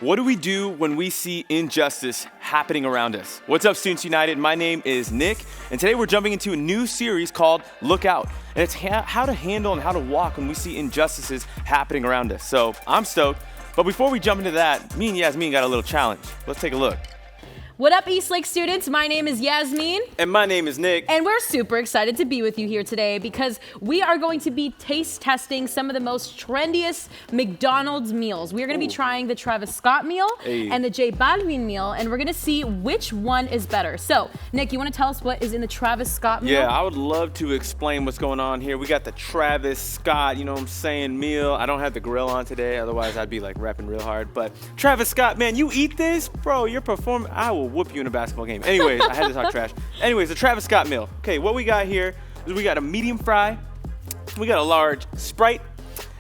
What do we do when we see injustice happening around us? What's up, Students United? My name is Nick, and today we're jumping into a new series called Look Out. And it's how to handle and how to walk when we see injustices happening around us. So I'm stoked. But before we jump into that, me and Yasmin got a little challenge. Let's take a look. What up, EastLake students? My name is Yasmin. And my name is Nick. And we're super excited to be with you here today because we are going to be taste testing some of the most trendiest McDonald's meals. We are going to be trying the Travis Scott meal and the J Balvin meal, and we're going to see which one is better. So, Nick, you want to tell us what is in the Travis Scott meal? Yeah, I would love to explain what's going on here. We got the Travis Scott, you know what I'm saying, meal. I don't have the grill on today, otherwise I'd be like rapping real hard. But Travis Scott, man, you eat this? Bro, you're performing. I will whoop you in a basketball game. Anyways, I had to talk trash. Anyways, the Travis Scott meal. Okay, what we got here is we got a medium fry, we got a large Sprite,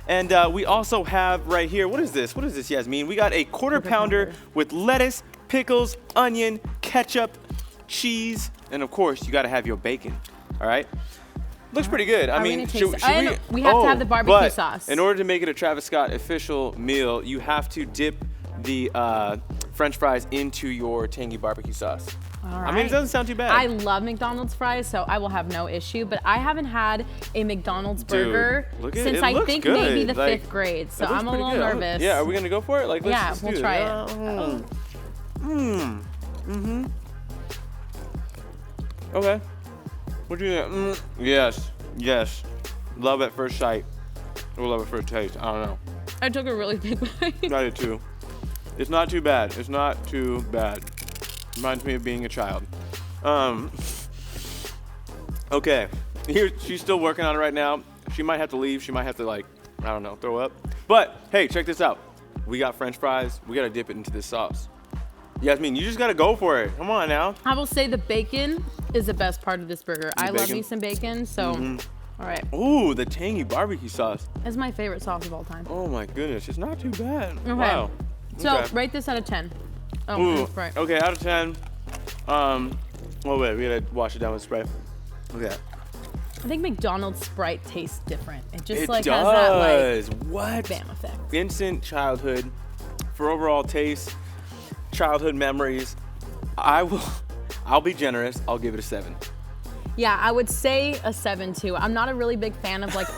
and we also have right here, what is this? What is this, Yasmin? We got a quarter pounder with lettuce, pickles, onion, ketchup, cheese, and of course, you gotta have your bacon, all right? Looks pretty good. I mean, should we have to have the barbecue sauce. In order to make it a Travis Scott official meal, you have to dip the French fries into your tangy barbecue sauce. All right. I mean, it doesn't sound too bad. I love McDonald's fries, so I will have no issue, but I haven't had a McDonald's burger since I think maybe the 5th grade, so I'm a little nervous. Yeah, are we gonna go for it? Like, let's we'll try it. Okay. What do you think? Yes. Love at first sight. Or love at first taste. I don't know. I took a really big bite. I did too. It's not too bad. It's not too bad. Reminds me of being a child. Okay. Here, she's still working on it right now. She might have to leave. She might have to, like, I don't know, throw up. But hey, check this out. We got French fries. We gotta dip it into this sauce. Yasmin, you just gotta go for it. Come on now. I will say the bacon is the best part of this burger. I love me some bacon, so. All right. Ooh, the tangy barbecue sauce. It's my favorite sauce of all time. Oh my goodness, it's not too bad. Okay. Wow. So rate this out of 10. Oh, ooh, right. Okay, out of 10. Oh wait, we gotta wash it down with Sprite. Okay. I think McDonald's Sprite tastes different. It just has that what? Bam effect. Instant childhood. For overall taste, childhood memories. I'll be generous. I'll give it a 7. Yeah, I would say a 7 too. I'm not a really big fan of like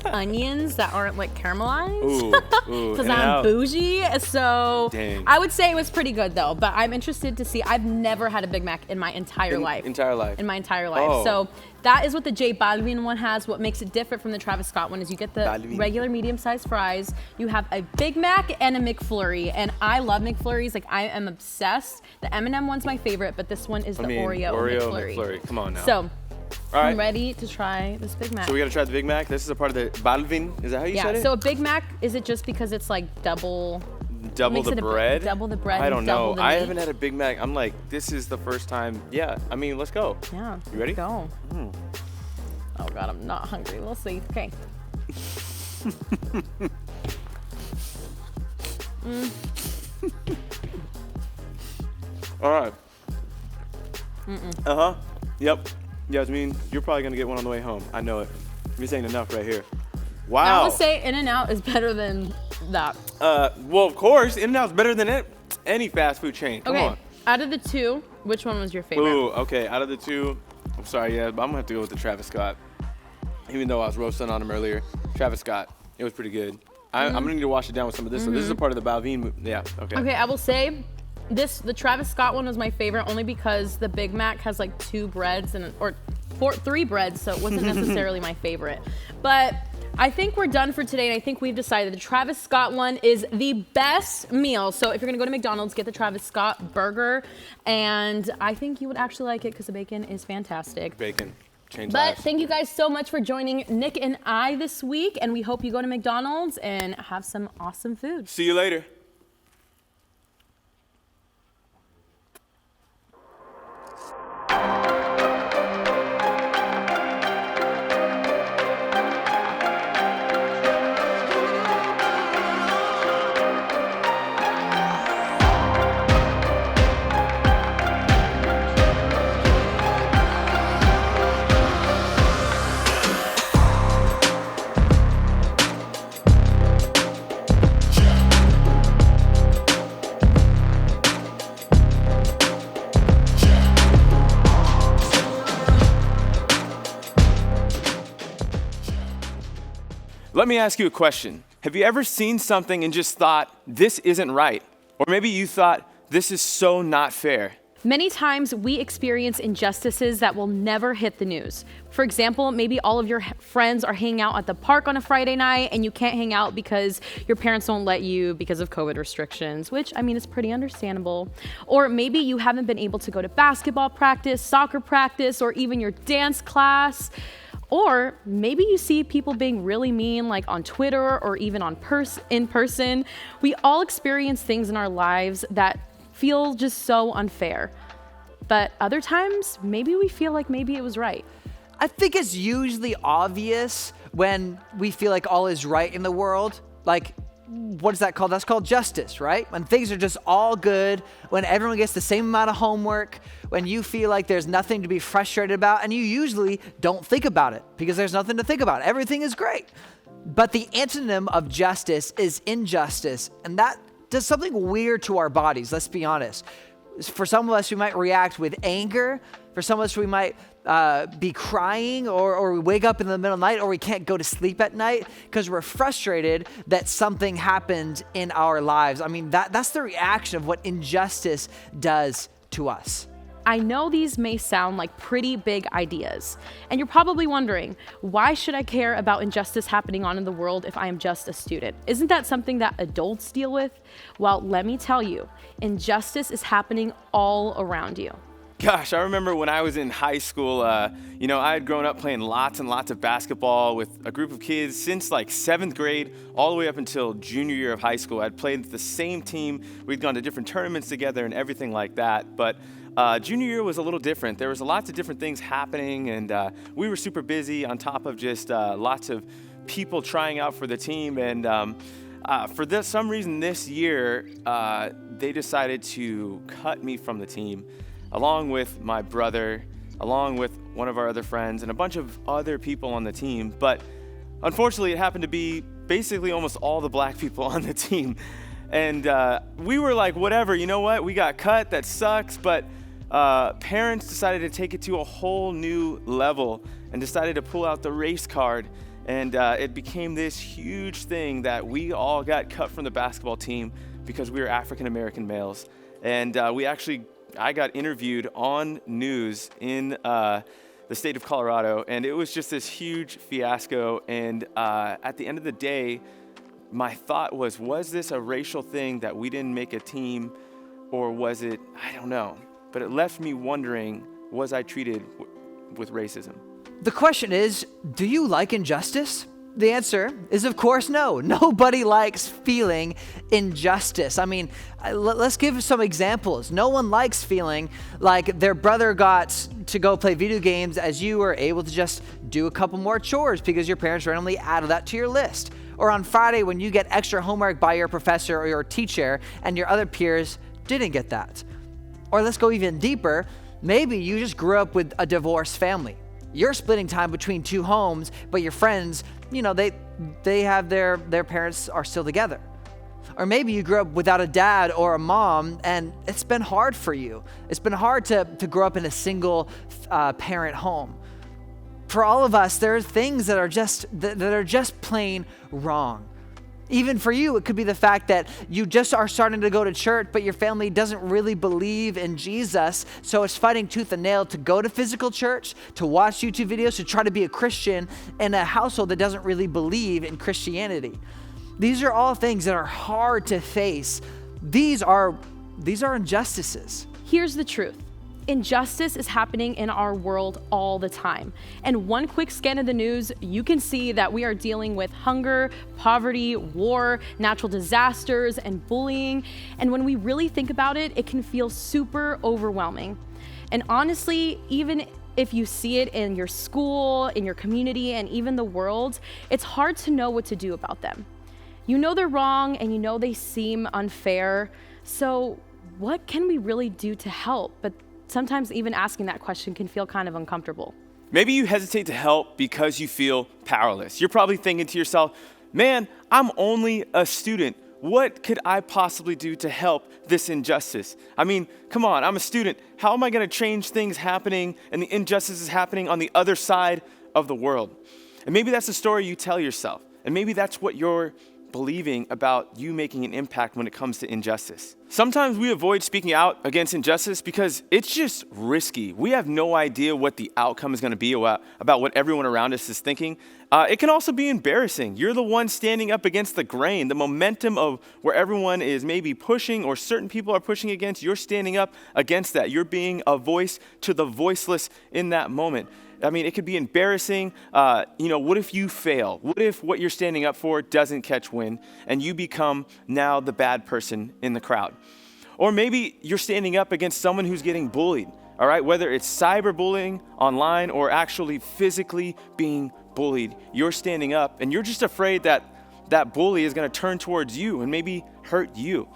onions that aren't like caramelized. Because I'm bougie. So dang. I would say it was pretty good though. But I'm interested to see. I've never had a Big Mac in my entire life. In my entire life. Oh. So that is what the J Balvin one has. What makes it different from the Travis Scott one is you get the regular medium-sized fries. You have a Big Mac and a McFlurry. And I love McFlurries. Like I am obsessed. The M&M one's my favorite, but this one is the Oreo McFlurry. Come on now. So. All right. I'm ready to try this Big Mac. So we gotta try the Big Mac. This is a part of the Balvin. Is that how you said it? Yeah. So a Big Mac, is it just because it's like double the bread? Double the bread. I don't know. I meat? haven't had a Big Mac. I'm like, this is the first time. Yeah. I mean, let's go. Yeah. You ready? Go. Oh God, I'm not hungry. We'll see. Okay. All right. Yep. Yasmin, you're probably gonna get one on the way home. I know it. This ain't enough right here. Wow. I would say In-N-Out is better than that. Well, of course, In-N-Out's better than any fast food chain. Come on. Out of the two, which one was your favorite? Ooh, okay. Out of the two, I'm sorry, but I'm gonna have to go with the Travis Scott. Even though I was roasting on him earlier, Travis Scott, it was pretty good. I'm gonna need to wash it down with some of this. So this is a part of the Balvin. Yeah. Okay. Okay, I will say. The Travis Scott one was my favorite only because the Big Mac has like 2 breads or 3 breads, so it wasn't necessarily my favorite. But I think we're done for today, and I think we've decided the Travis Scott one is the best meal. So if you're gonna go to McDonald's, get the Travis Scott burger, and I think you would actually like it because the bacon is fantastic. Bacon. But thank you guys so much for joining Nick and I this week, and we hope you go to McDonald's and have some awesome food. See you later. Let me ask you a question. Have you ever seen something and just thought, this isn't right? Or maybe you thought, this is so not fair. Many times we experience injustices that will never hit the news. For example, maybe all of your friends are hanging out at the park on a Friday night and you can't hang out because your parents don't let you because of COVID restrictions, which I mean is pretty understandable. Or maybe you haven't been able to go to basketball practice, soccer practice, or even your dance class. Or maybe you see people being really mean, like on Twitter or even in person. We all experience things in our lives that feel just so unfair. But other times, maybe we feel like maybe it was right. I think it's usually obvious when we feel like all is right in the world. Like, what is that called? That's called justice, right? When things are just all good, when everyone gets the same amount of homework, when you feel like there's nothing to be frustrated about, and you usually don't think about it because there's nothing to think about. Everything is great. But the antonym of justice is injustice, and that does something weird to our bodies, let's be honest. For some of us, we might react with anger. For some of us, we might be crying or we wake up in the middle of the night or we can't go to sleep at night because we're frustrated that something happened in our lives. I mean, that's the reaction of what injustice does to us. I know these may sound like pretty big ideas, and you're probably wondering, why should I care about injustice happening on in the world if I am just a student? Isn't that something that adults deal with? Well, let me tell you, injustice is happening all around you. Gosh, I remember when I was in high school, I had grown up playing lots and lots of basketball with a group of kids since like 7th grade all the way up until junior year of high school. I'd played the same team. We'd gone to different tournaments together and everything like that. But junior year was a little different. There was lots of different things happening, and we were super busy on top of just lots of people trying out for the team. And for some reason this year, they decided to cut me from the team, along with my brother, along with one of our other friends, and a bunch of other people on the team. But unfortunately, it happened to be basically almost all the black people on the team. And we were like, whatever, you know what? We got cut, that sucks. But parents decided to take it to a whole new level and decided to pull out the race card. And it became this huge thing that we all got cut from the basketball team because we were African-American males. And I got interviewed on news in the state of Colorado, and it was just this huge fiasco. And at the end of the day, my thought was this a racial thing that we didn't make a team, or was it, I don't know. But it left me wondering, was I treated with racism? The question is, do you like injustice? The answer is, of course, no. Nobody likes feeling injustice. I mean, let's give some examples. No one likes feeling like their brother got to go play video games as you were able to just do a couple more chores because your parents randomly added that to your list. Or on Friday when you get extra homework by your professor or your teacher and your other peers didn't get that. Or let's go even deeper. Maybe you just grew up with a divorced family. You're splitting time between two homes, but your friends, they have their parents are still together. Or maybe you grew up without a dad or a mom, and it's been hard for you. It's been hard to grow up in a single parent home. For all of us, there are things that are just plain wrong. Even for you, it could be the fact that you just are starting to go to church, but your family doesn't really believe in Jesus, so it's fighting tooth and nail to go to physical church, to watch YouTube videos, to try to be a Christian in a household that doesn't really believe in Christianity. These are all things that are hard to face. These are injustices. Here's the truth. Injustice is happening in our world all the time. And one quick scan of the news, you can see that we are dealing with hunger, poverty, war, natural disasters, and bullying. And when we really think about it, it can feel super overwhelming. And honestly, even if you see it in your school, in your community, and even the world, it's hard to know what to do about them. You know they're wrong, and you know they seem unfair. So what can we really do to help? But sometimes even asking that question can feel kind of uncomfortable. Maybe you hesitate to help because you feel powerless. You're probably thinking to yourself, man, I'm only a student. What could I possibly do to help this injustice? I mean, come on, I'm a student. How am I going to change things happening and the injustices happening on the other side of the world? And maybe that's the story you tell yourself. And maybe that's what you're believing about you making an impact when it comes to injustice. Sometimes we avoid speaking out against injustice because it's just risky. We have no idea what the outcome is going to be about what everyone around us is thinking. It can also be embarrassing. You're the one standing up against the grain, the momentum of where everyone is maybe pushing or certain people are pushing against. You're standing up against that. You're being a voice to the voiceless in that moment. I mean, it could be embarrassing. What if you fail? What if what you're standing up for doesn't catch wind and you become now the bad person in the crowd? Or maybe you're standing up against someone who's getting bullied, all right? Whether it's cyberbullying online or actually physically being bullied, you're standing up and you're just afraid that that bully is going to turn towards you and maybe hurt you.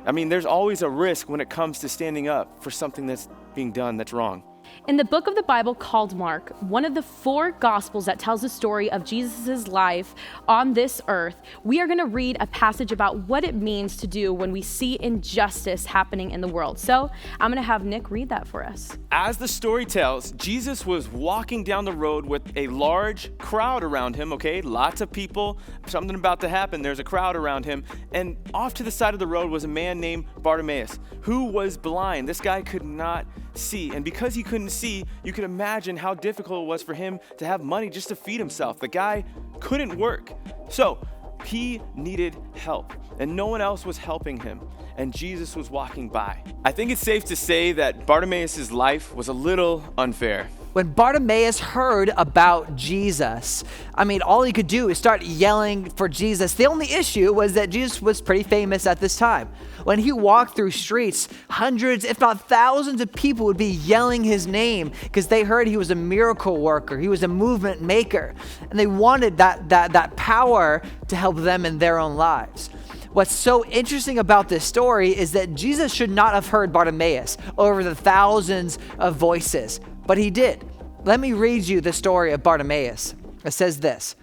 I mean, there's always a risk when it comes to standing up for something that's being done that's wrong. In the book of the Bible called Mark, one of the 4 gospels that tells the story of Jesus' life on this earth, we are going to read a passage about what it means to do when we see injustice happening in the world. So I'm going to have Nick read that for us. As the story tells, Jesus was walking down the road with a large crowd around him, okay? Lots of people, something about to happen. There's a crowd around him. And off to the side of the road was a man named Bartimaeus, who was blind. This guy could not see. And because he couldn't see, you can imagine how difficult it was for him to have money just to feed himself. The guy couldn't work. So he needed help, and no one else was helping him. And Jesus was walking by. I think it's safe to say that Bartimaeus' life was a little unfair. When Bartimaeus heard about Jesus, all he could do is start yelling for Jesus. The only issue was that Jesus was pretty famous at this time. When he walked through streets, hundreds, if not thousands of people would be yelling his name because they heard he was a miracle worker. He was a movement maker. And they wanted that power to help them in their own lives. What's so interesting about this story is that Jesus should not have heard Bartimaeus over the thousands of voices, but he did. Let me read you the story of Bartimaeus. It says this: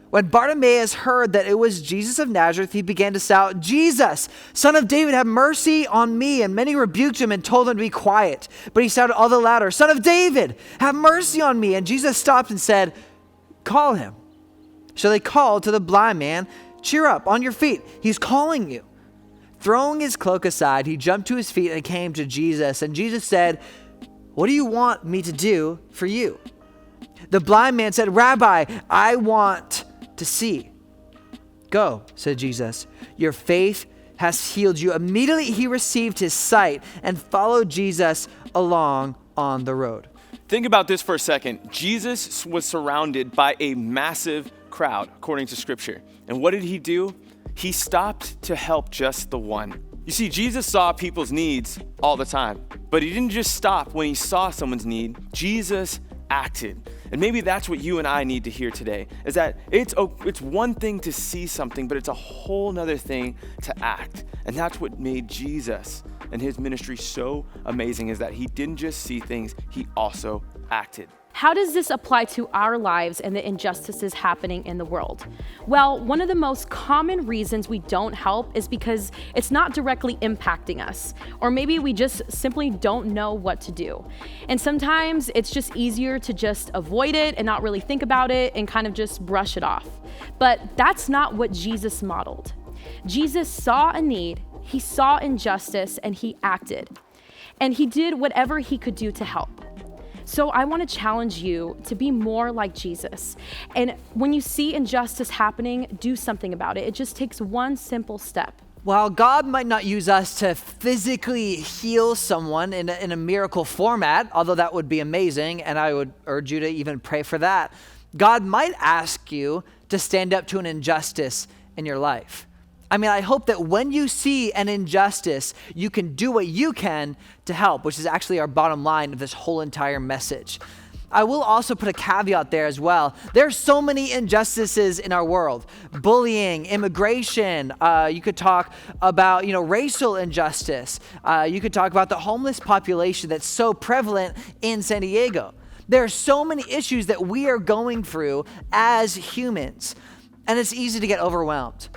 when Bartimaeus heard that it was Jesus of Nazareth, he began to shout, "Jesus, Son of David, have mercy on me." And many rebuked him and told him to be quiet. But he shouted all the louder, "Son of David, have mercy on me." And Jesus stopped and said, "Call him." So they called to the blind man, "Cheer up, on your feet, he's calling you." Throwing his cloak aside, he jumped to his feet and came to Jesus. And Jesus said, "What do you want me to do for you?" The blind man said, "Rabbi, I want to see." "Go," said Jesus. "Your faith has healed you." Immediately he received his sight and followed Jesus along on the road. Think about this for a second. Jesus was surrounded by a massive crowd, according to scripture. And what did he do? He stopped to help just the one. You see, Jesus saw people's needs all the time, but he didn't just stop when he saw someone's need. Jesus acted. And maybe that's what you and I need to hear today, is that it's one thing to see something, but it's a whole nother thing to act. And that's what made Jesus and his ministry so amazing, is that he didn't just see things, he also acted. How does this apply to our lives and the injustices happening in the world? Well, one of the most common reasons we don't help is because it's not directly impacting us, or maybe we just simply don't know what to do. And sometimes it's just easier to just avoid it and not really think about it and kind of just brush it off. But that's not what Jesus modeled. Jesus saw a need, he saw injustice, and he acted. And he did whatever he could do to help. So I want to challenge you to be more like Jesus. And when you see injustice happening, do something about it. It just takes one simple step. While God might not use us to physically heal someone in a miracle format, although that would be amazing, and I would urge you to even pray for that, God might ask you to stand up to an injustice in your life. I hope that when you see an injustice, you can do what you can to help, which is actually our bottom line of this whole entire message. I will also put a caveat there as well. There's so many injustices in our world. Bullying, immigration, you could talk about, racial injustice. You could talk about the homeless population that's so prevalent in San Diego. There are so many issues that we are going through as humans, and it's easy to get overwhelmed.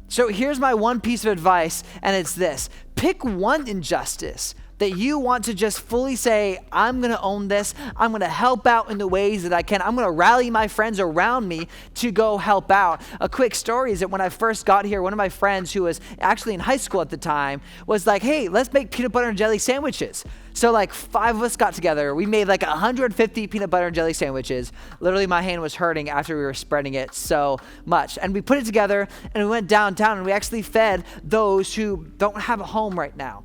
So here's my one piece of advice, and it's this: pick one injustice that that you want to just fully say, I'm going to own this. I'm going to help out in the ways that I can. I'm going to rally my friends around me to go help out. A quick story is that when I first got here, one of my friends who was actually in high school at the time was like, hey, let's make peanut butter and jelly sandwiches. So like 5 of us got together. We made like 150 peanut butter and jelly sandwiches. Literally my hand was hurting after we were spreading it so much. And we put it together and we went downtown and we actually fed those who don't have a home right now.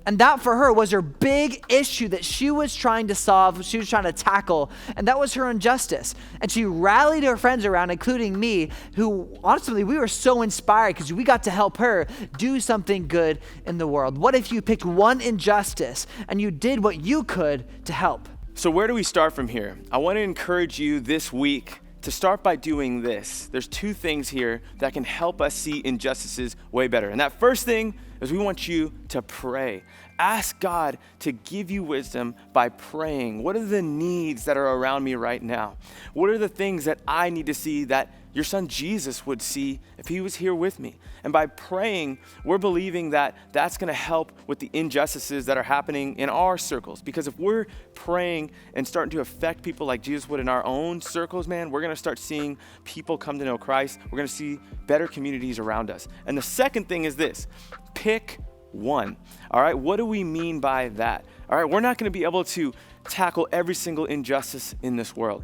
And that for her was her big issue that she was trying to solve, she was trying to tackle, and that was her injustice. And she rallied her friends around, including me, who honestly, we were so inspired because we got to help her do something good in the world. What if you picked one injustice and you did what you could to help? So where do we start from here? I want to encourage you this week to start by doing this. There's 2 things here that can help us see injustices way better. And that first thing is we want you to pray. Ask God to give you wisdom by praying. What are the needs that are around me right now? What are the things that I need to see that your son Jesus would see if he was here with me? And by praying, we're believing that that's going to help with the injustices that are happening in our circles. Because if we're praying and starting to affect people like Jesus would in our own circles, man, we're going to start seeing people come to know Christ. We're going to see better communities around us. And the second thing is this: pick one. All right, what do we mean by that? All right, we're not going to be able to tackle every single injustice in this world.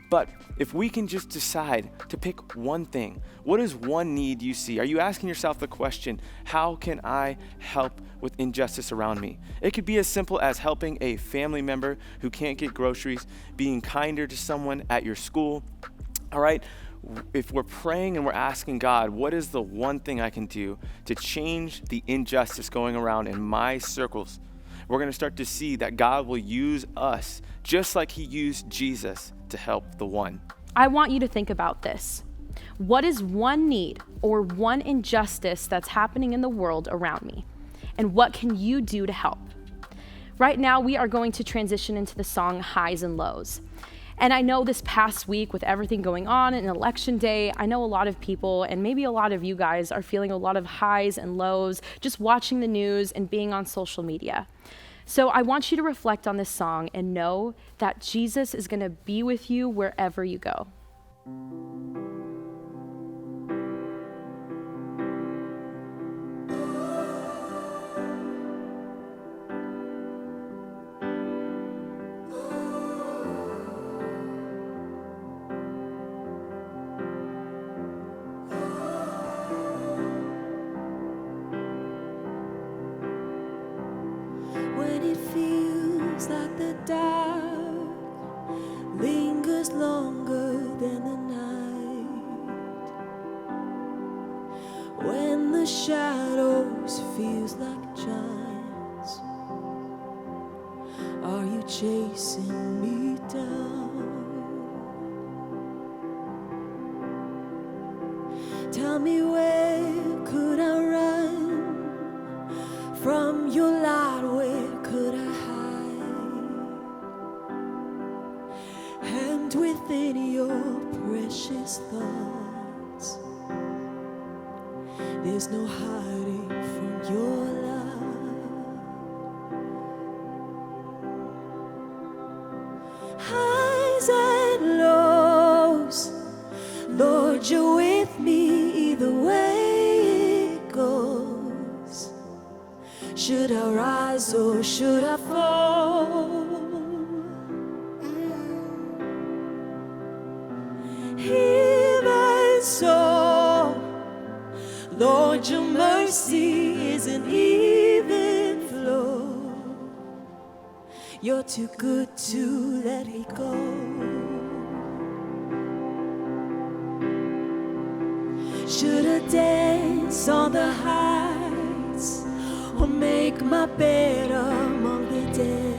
But if we can just decide to pick one thing, what is one need you see? Are you asking yourself the question, how can I help with injustice around me? It could be as simple as helping a family member who can't get groceries, being kinder to someone at your school. All right, if we're praying and we're asking God, what is the one thing I can do to change the injustice going around in my circles? We're going to start to see that God will use us just like he used Jesus to help the one. I want you to think about this. What is one need or one injustice that's happening in the world around me? And what can you do to help? Right now, we are going to transition into the song Highs and Lows. And I know this past week with everything going on and election day, I know a lot of people and maybe a lot of you guys are feeling a lot of highs and lows just watching the news and being on social media. So I want you to reflect on this song and know that Jesus is going to be with you wherever you go. When it feels like the dark lingers longer than the night, when the shadows feels like giants, are you chasing me down? Tell me, where could I run from your light? Where could I hide? And within your precious thoughts, there's no hiding from your love. Highs and lows, Lord, you're with me either way it goes. Should I rise or should I fall? Even so, Lord, your mercy is an even flow. You're too good to let me go. Should I dance on the heights or make my bed among the dead?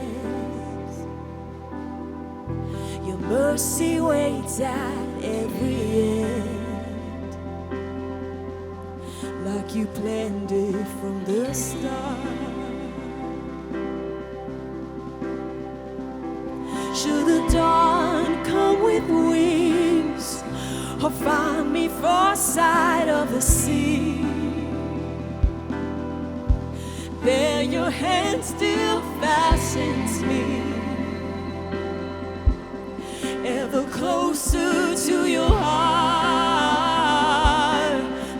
Your mercy waits at every end, like you planned it from the start. Should the dawn come with wings or find me far side of the sea, there your hand still fastens me ever closer to your heart.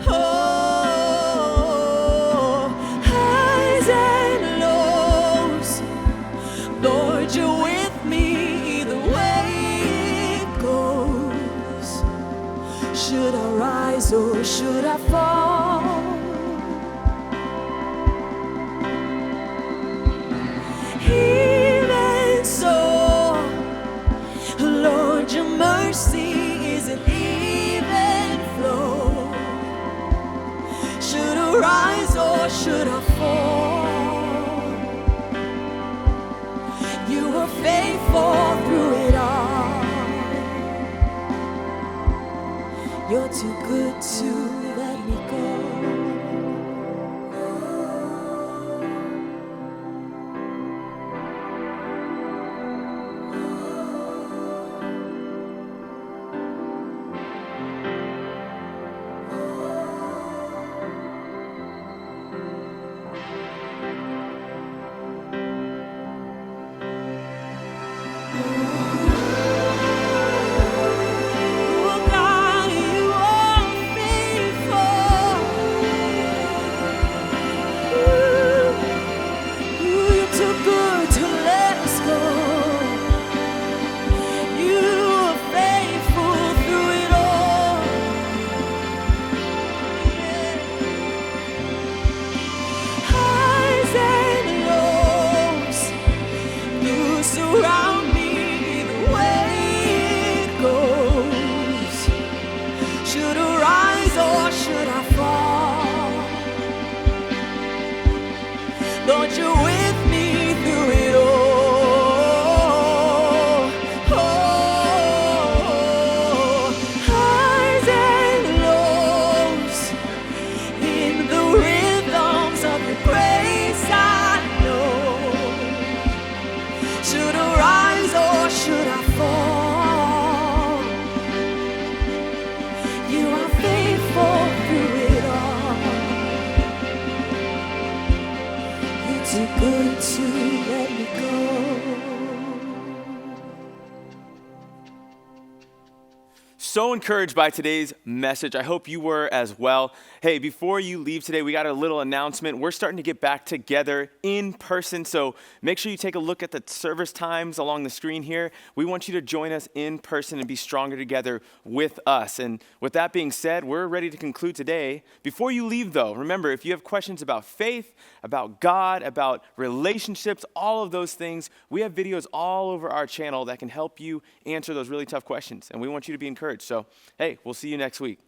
Oh, highs and lows, Lord, you're with me either way it goes. Should I rise or should I fall? Even so, Lord, your mercy is an even flow. Should I rise or should I fall? You were faithful through it all. You're too good to let me go. Surround me the way it goes. Should I rise or should I fall? Lord, you're with me through it all. Oh, highs and lows, in the rhythms of your grace I know. Should I rise or should I fall? You are faithful through it all. You're too good to let me go. So encouraged by today's message. I hope you were as well. Hey, before you leave today, we got a little announcement. We're starting to get back together in person, so make sure you take a look at the service times along the screen here. We want you to join us in person and be stronger together with us. And with that being said, we're ready to conclude today. Before you leave, though, remember, if you have questions about faith, about God, about relationships, all of those things, we have videos all over our channel that can help you answer those really tough questions. And we want you to be encouraged. So, hey, we'll see you next week.